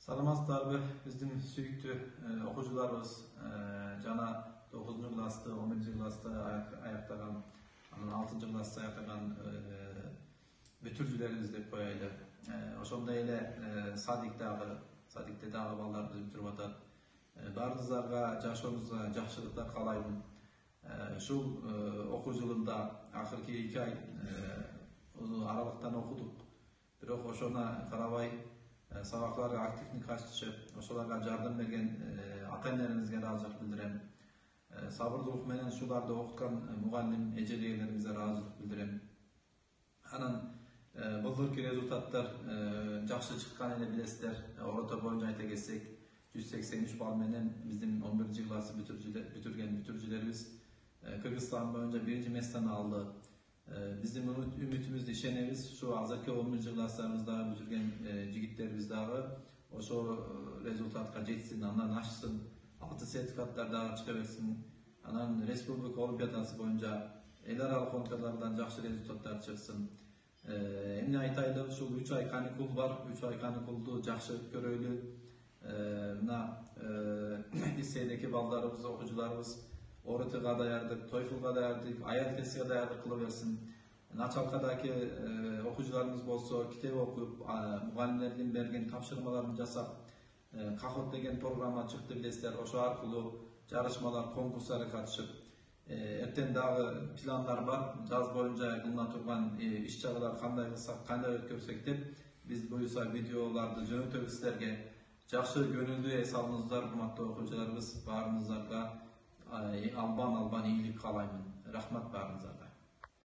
Саламатсыздарбы, биздин сүйүктүү окуучуларыбыз жана 9-классты, 11-классты аяктаган, анан 6-классты аяктаган бүтүрүүчүлөрүбүз деп коелу. Ошондой эле садикте дагы балдарыбыз бүтүрүп атат. Баарыңыздарга жашооңузга жакшылыктар каалаймын. Ушул окуу жылында акыркы 2 ай аралыктан окудук. Бирок ошону карабай сабакларга активдүү катышып, ошолорго жардам берген ата-энелеримизге ыраазычылык билдирем. Сабырдуулук менен ушуларды окуткан мугалим, эжелейлеримизге ыраазычылык билдирем. Анан былтыркы результаттар жакшы чыккан эле билесиздер. Орото боюнча айта кетсек, 183 балл менен биздин 11-классы бүтүргөн бүтүрүүчүлөрүбүз Кыргызстан боюнча 1-местени алды. Биздин үмүтүбүздү ишенебиз. Ушу азыркы 11-класстарыбыз дагы бүтүргөн жигиттерибиз дагы ошо результатка жетсин, андан ашсын, 6 сертификаттар дагы чыга берсин. Анан республика олимпиадасы боюнча эл аралык олимпиадалардан жакшы результаттар чыксын. Эмне айтайлы, ушул 3 ай каникул бар. 3 ай каникулду жакшы өткөрөлү. Мына лицейдеги балдарыбыз, окуучуларыбыз ОРТга даярдык, TOEFLга даярдык, IELTS'ге даярдык кыла берсин. Началкадагы окуучуларыбыз болсо китеп окуп, мугалимдердин берген тапшырмаларын жасап, Кахот деген программа чыкты билесиздер. Ошо аркылуу жарышмалар, конкурстарга катышып, эртең дагы пландар бар. Жаз боюнча кылына турган иш-чаралар кандай кылсак, кандай өткөрсөк деп биз буюрса видеолорду жөнөтөбүз силерге. Жакшы көнүлдүү эс алыңыздар, урматтуу окуучуларыбыз. Баарыңыздарга албан ийгилик каалаймын. Рахмат баарыңыздарга.